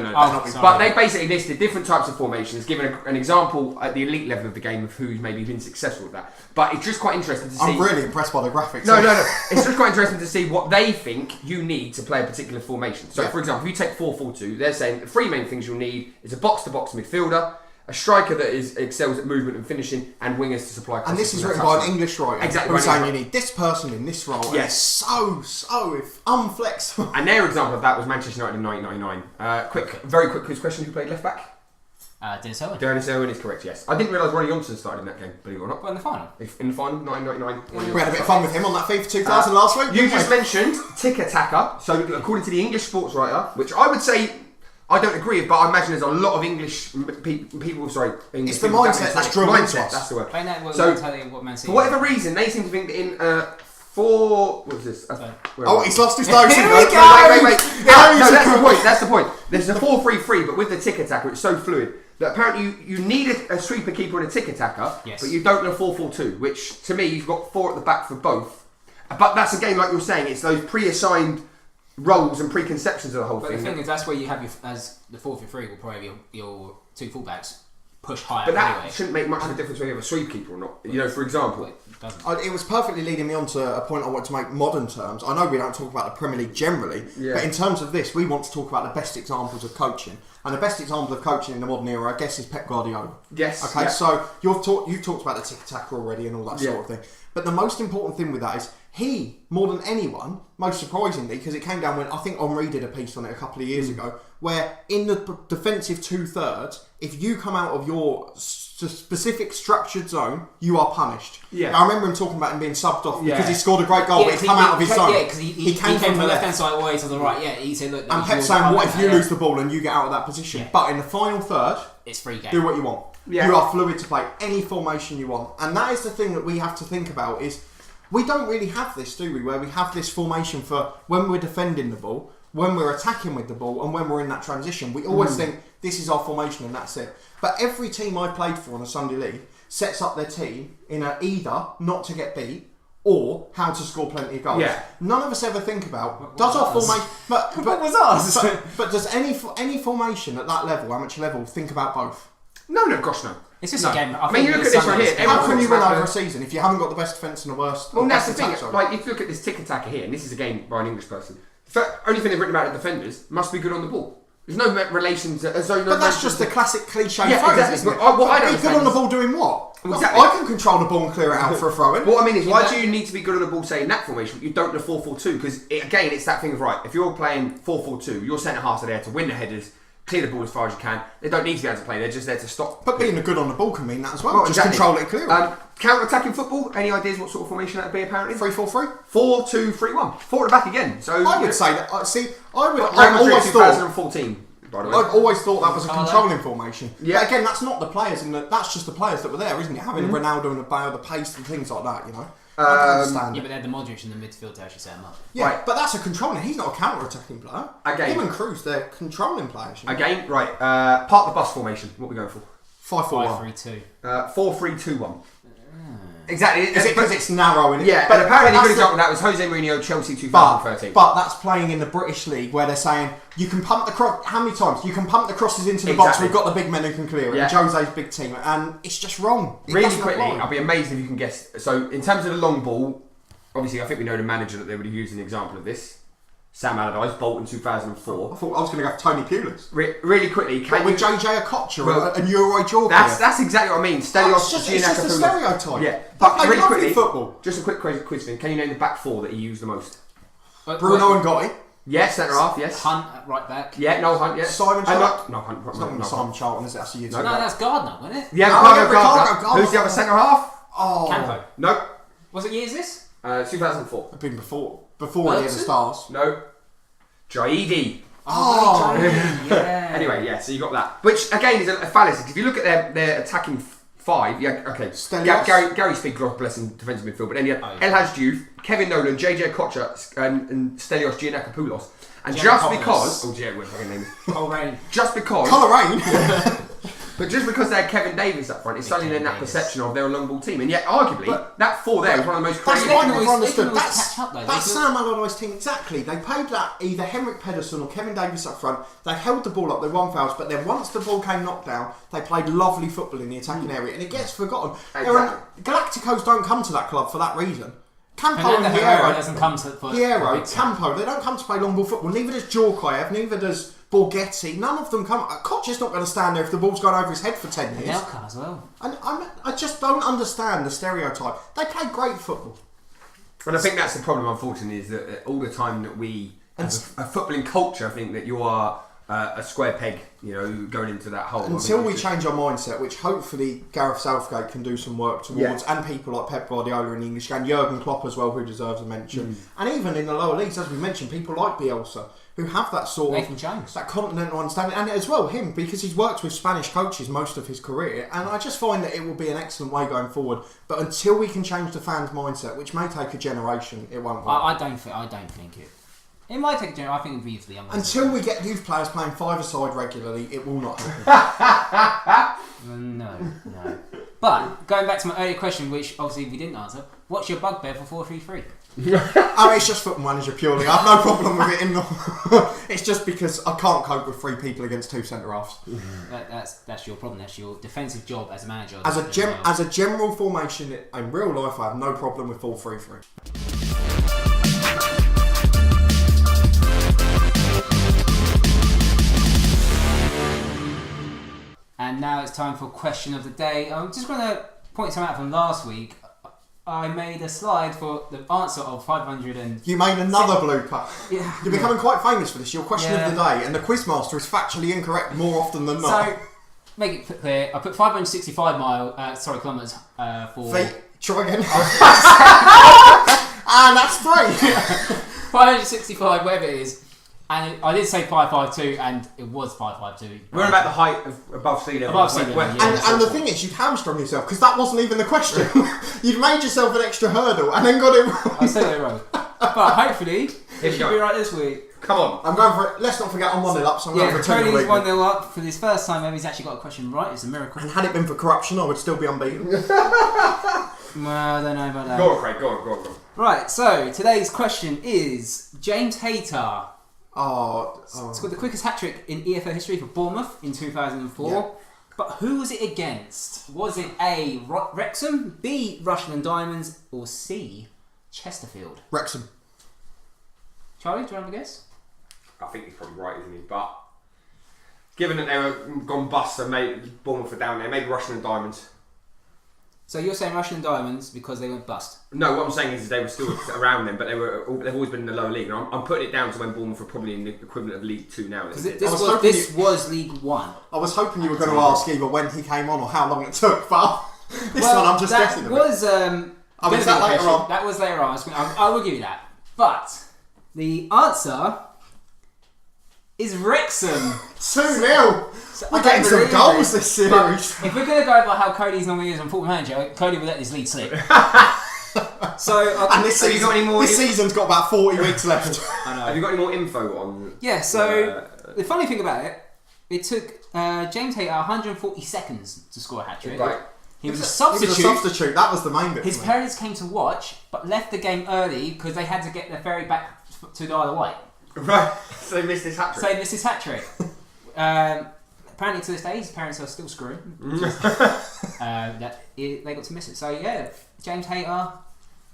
But they basically listed different types of formations, giving an example at the elite level of the game of who's maybe been successful with that. But it's just quite interesting to see. I'm really impressed by the graphics. No. It's just quite interesting to see what they think you need to play a particular formation. So, for example, if you take 4-4-2, they're saying the 3 main things you'll need is a box-to-box midfielder, a striker that excels at movement and finishing, and wingers to supply crosses. And this is written by an English writer. Exactly. Who's saying you need this person in this role. Yes. So unflexible. And their example of that was Manchester United in 1999. Very quick question: who played left back? Dennis Owen. Dennis Owen is correct. Yes, I didn't realise Ronnie Johnson started in that game. Believe it or not. Well, in the final. In the final, 1999. We had a bit of fun with him on that FIFA 2000 last week. You just mentioned tick-a-tacker. So, according to the English sports writer, which I would say I don't agree with, but I imagine there's a lot of English people. Sorry, English it's the mindset that's drilled into us. That's the word. So, what Man City for whatever reason, they seem to think that in what was this? He's lost his notes. Here we go. Wait. No, that's the point. That's the point. There's a 4-3-3, but with the tick-attacker, it's so fluid that apparently you need a sweeper keeper and a tick-attacker, but you don't need a 4-4-2, which to me, you've got 4 at the back for both. But that's again, like you're saying, it's those pre-assigned roles and preconceptions of the whole thing. But the thing is, that's where you have as the 4-3 will probably be your 2 fullbacks push higher. But that shouldn't make much of a difference whether you have a sweep keeper or not. For example, it was perfectly leading me on to a point I want to make modern terms. I know we don't talk about the Premier League generally, but in terms of this, we want to talk about the best examples of coaching. And the best example of coaching in the modern era, I guess, is Pep Guardiola. Yes. Okay, so you've talked about the tick-tacker already and all that sort of thing. But the most important thing with that is he, more than anyone, most surprisingly, because it came down when I think Henri did a piece on it a couple of years ago, where in the defensive 2/3, if you come out of your specific structured zone, you are punished. Yeah. I remember him talking about him being subbed off because he scored a great goal, but he's come out of his zone. Yeah, because he came from the left hand side all the way to the right. Yeah, he said, look. And Pep's saying, what if you lose the ball and you get out of that position? Yeah. But in the final third, it's free game. Do what you want. Yeah. You are fluid to play any formation you want. And that is the thing that we have to think about is we don't really have this, do we? Where we have this formation for when we're defending the ball, when we're attacking with the ball, and when we're in that transition. We always think this is our formation and that's it. But every team I played for in a Sunday league sets up their team in either not to get beat or how to score plenty of goals. Yeah. None of us ever think about does our formation. But what was ours? But does any formation at that level, amateur level, think about both? No, gosh, no. It's just a game. I mean, you look at this right here. How can you win over a season if you haven't got the best defence and the worst? Well, that's the thing. Like, if you look at this tick-attacker here, and this is a game by an English person, the only thing they've written about the defenders must be good on the ball. There's no relation to... But that's just the classic cliche phrase, exactly. Isn't it? What I don't be good on the ball doing what? Exactly. I can control the ball and clear it out for a throw-in. What I mean is, why do you need to be good on the ball, say, in that formation, but you don't do 4-4-2? Because, again, it's that thing of, right, if you're playing 4-4-2, your centre-halves are there to win the headers, clear the ball as far as you can. They don't need to be able to play, they're just there to stop. But being good on the ball can mean that as well. Just control it and clear it. Counter-attacking football, any ideas what sort of formation that would be apparently? 3-4-3? 4-2-3-1. 4 at the back again. So I would say that. I always 2014. By the way. I've always thought that was a controlling formation. Yeah. But again, that's not the players that's just the players that were there, isn't it? Having a Ronaldo and a Bale, the pace and things like that, you know. I understand. Yeah, but they had the Modric in the midfield to actually set him up. Yeah, right. But that's a controlling. He's not a counter-attacking player. Again, him and Cruz, they're controlling players. You know? Again, right. Park the bus formation. What are we going for? 5-4-1. 4-3-2-1. Exactly. Is it because it's narrow? In it? Yeah, but apparently a good example of that was Jose Mourinho, Chelsea 2013. But that's playing in the British League where they're saying you can pump the cross. How many times you can pump the crosses into the box? We've got the big men who can clear it. And Jose's big team, and it's just wrong. Really quickly, I'll be amazed if you can guess. So in terms of the long ball, obviously I think we know the manager that they would have used an example of this. Sam Allardyce, Bolton 2004. I thought I was going to go for Tony Pulis. Really quickly, with JJ Okocha and Uri Jorge. That's exactly what I mean. It's just a stereotype. Yeah, but really quickly, football. Just a quick quiz thing. Can you name the back four that he used the most? Bruno and Gotti. Yeah, centre half. Yes. Hunt at right back. Yeah, Noel Hunt. Yeah. Simon Charlton. No Hunt. It's not going to be Simon Charlton, is it? That's a youth. No, that's Gardner, wasn't it? Yeah, Ricardo Gardner. Gardner. Who's the other centre half? Oh, Campo. No. Was it years this? 2004. I've been before any of the stars. No. Jaidi. Oh, yeah. Anyway, yeah, so you got that. Which, again, is a fallacy. If you look at their attacking five, yeah, okay. Stelios. Gary Speed, God bless him, defensive midfield. But then you had El Hadj Diouf, Kevin Nolan, JJ Kocher, and Stelios Giannakopoulos. And just because... Oh, yeah, what fucking name is? Coleraine. Just because... Coleraine. But just because they had Kevin Davies up front, it's suddenly then that perception of they're a long ball team. And yet, arguably, that four there is one of the most That's creative... why I never understood. Catch up, though. That's Sam Allardyce's team, exactly. They played that either Henrik Pedersen or Kevin Davies up front. They held the ball up, they won fouls, but then once the ball came knocked down, they played lovely football in the attacking area, and it gets forgotten. Exactly. Galacticos don't come to that club for that reason. Campo Fernando and Hierro Hierro doesn't come to... Hierro, Campo, they don't come to play long ball football. Neither does Djorkaeff, neither does Borghetti. None of them come... Koch is not going to stand there if the ball's gone over his head for 10 years. Nelka as well. And I just don't understand the stereotype. They play great football. And I think that's the problem, unfortunately, is that all the time that we... As a footballing culture, I think that you are a square peg, going into that hole. Until we change our mindset, which hopefully Gareth Southgate can do some work towards, and people like Pep Guardiola in the English game, Jurgen Klopp as well, who deserves a mention, and even in the lower leagues, as we mentioned, people like Bielsa, who have that sort Nathan of Jones. that continental understanding, and as well him, because he's worked with Spanish coaches most of his career, and I just find that it will be an excellent way going forward. But until we can change the fans' mindset, which may take a generation, it won't work. I don't think it. It might take a generation. I think it'll be for the young. Until we get youth players playing five-a-side regularly, it will not happen. No. But going back to my earlier question, which obviously we didn't answer, what's your bugbear for 4-3-3? It's just Football Manager purely. I have no problem with it. It's just because I can't cope with 3 people against 2 centre halves. That's your problem. That's your defensive job as a manager. As a general formation in real life, I have no problem with 4-3-3. And now it's time for question of the day. I'm just going to point something out from last week. I made a slide for the answer of 500 and... You made another blooper. Yeah. You're becoming quite famous for this. Your question of the day, and the quizmaster is factually incorrect more often than not. So, make it clear, I put 565 kilometres for... Feet. Try again. And that's 3. 565, whatever it is. And I did say 552, and it was 552. We're about the height of above sea level. Above sea level, yeah. And the thing is, you'd hamstrung yourself, because that wasn't even the question. You'd made yourself an extra hurdle, and then got it wrong. I said it wrong. But hopefully, it should be right this week. Come on. I'm going for it. Let's not forget I'm 1-0 up, so I'm going for a 2-0 Cody's lead. 1-0 up for his first time. Maybe he's actually got a question right. It's a miracle. And had it been for corruption, I would still be unbeaten. Well, I don't know about that. Go on, Craig. Go on. Right, so today's question is James Hayter scored the quickest hat-trick in EFL history for Bournemouth in 2004. Yeah. But who was it against? Was it A, Wrexham, B, Rushden and Diamonds, or C, Chesterfield? Wrexham. Charlie, do you want to guess? I think he's probably right, isn't he? But given that they were gone bust, so maybe Bournemouth were down there, maybe Rushden and Diamonds. So you're saying Rushden and Diamonds because they went bust? No, what I'm saying is they were still around them, but they've always been in the lower league. And I'm putting it down to when Bournemouth are probably in the equivalent of League 2 now. Because this was League 1. I was hoping you were going to ask either when he came on or how long it took, but this one I'm just guessing. That was that later on? That was later on. I will give you that. But the answer is Wrexham. 2-0. So we're getting some goals this series. But if we're going to go by how Cody's normally is on Football Manager, Cody will let this lead slip. And this season's got about 40 weeks left. I know. Have you got any more info on? Yeah. So the funny thing about it took James Hayter 140 seconds to score a hat trick. Right. He was a substitute. He was a substitute. That was the main bit. His parents came to watch, but left the game early because they had to get their ferry back to the Isle of Wight. Right. So he missed his hat trick. Apparently to this day, his parents are still screwing. They got to miss it. So yeah, James Hayter.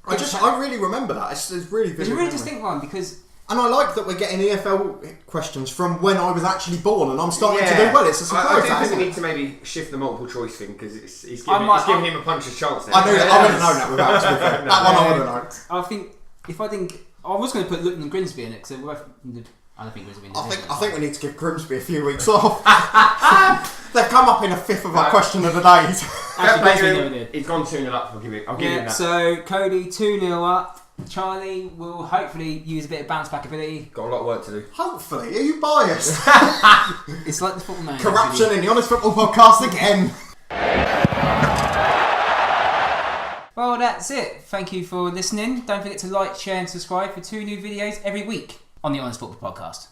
I really remember that. It's really vivid. It's a really distinct one because. And I like that we're getting EFL questions from when I was actually born, and I'm starting to do well. It's a surprise. I do think we need to maybe shift the multiple choice thing because it's giving him a puncher's chance now. I would have known that without. That one I would have known. I think If I didn't, I was going to put Luton and Grimsby in it because I don't think Grimsby. I think we need to give Grimsby a few weeks off. They've come up in a fifth of our question of the days. Actually, he's gone 2-0 up. I'll give him that. So Cody 2-0 up. Charlie will hopefully use a bit of bounce back ability. Got a lot of work to do. Hopefully, are you biased? It's like the football man. Corruption in the Honest Football Podcast again. Well, that's it. Thank you for listening. Don't forget to like, share and subscribe for 2 new videos every week on the Honest Football Podcast.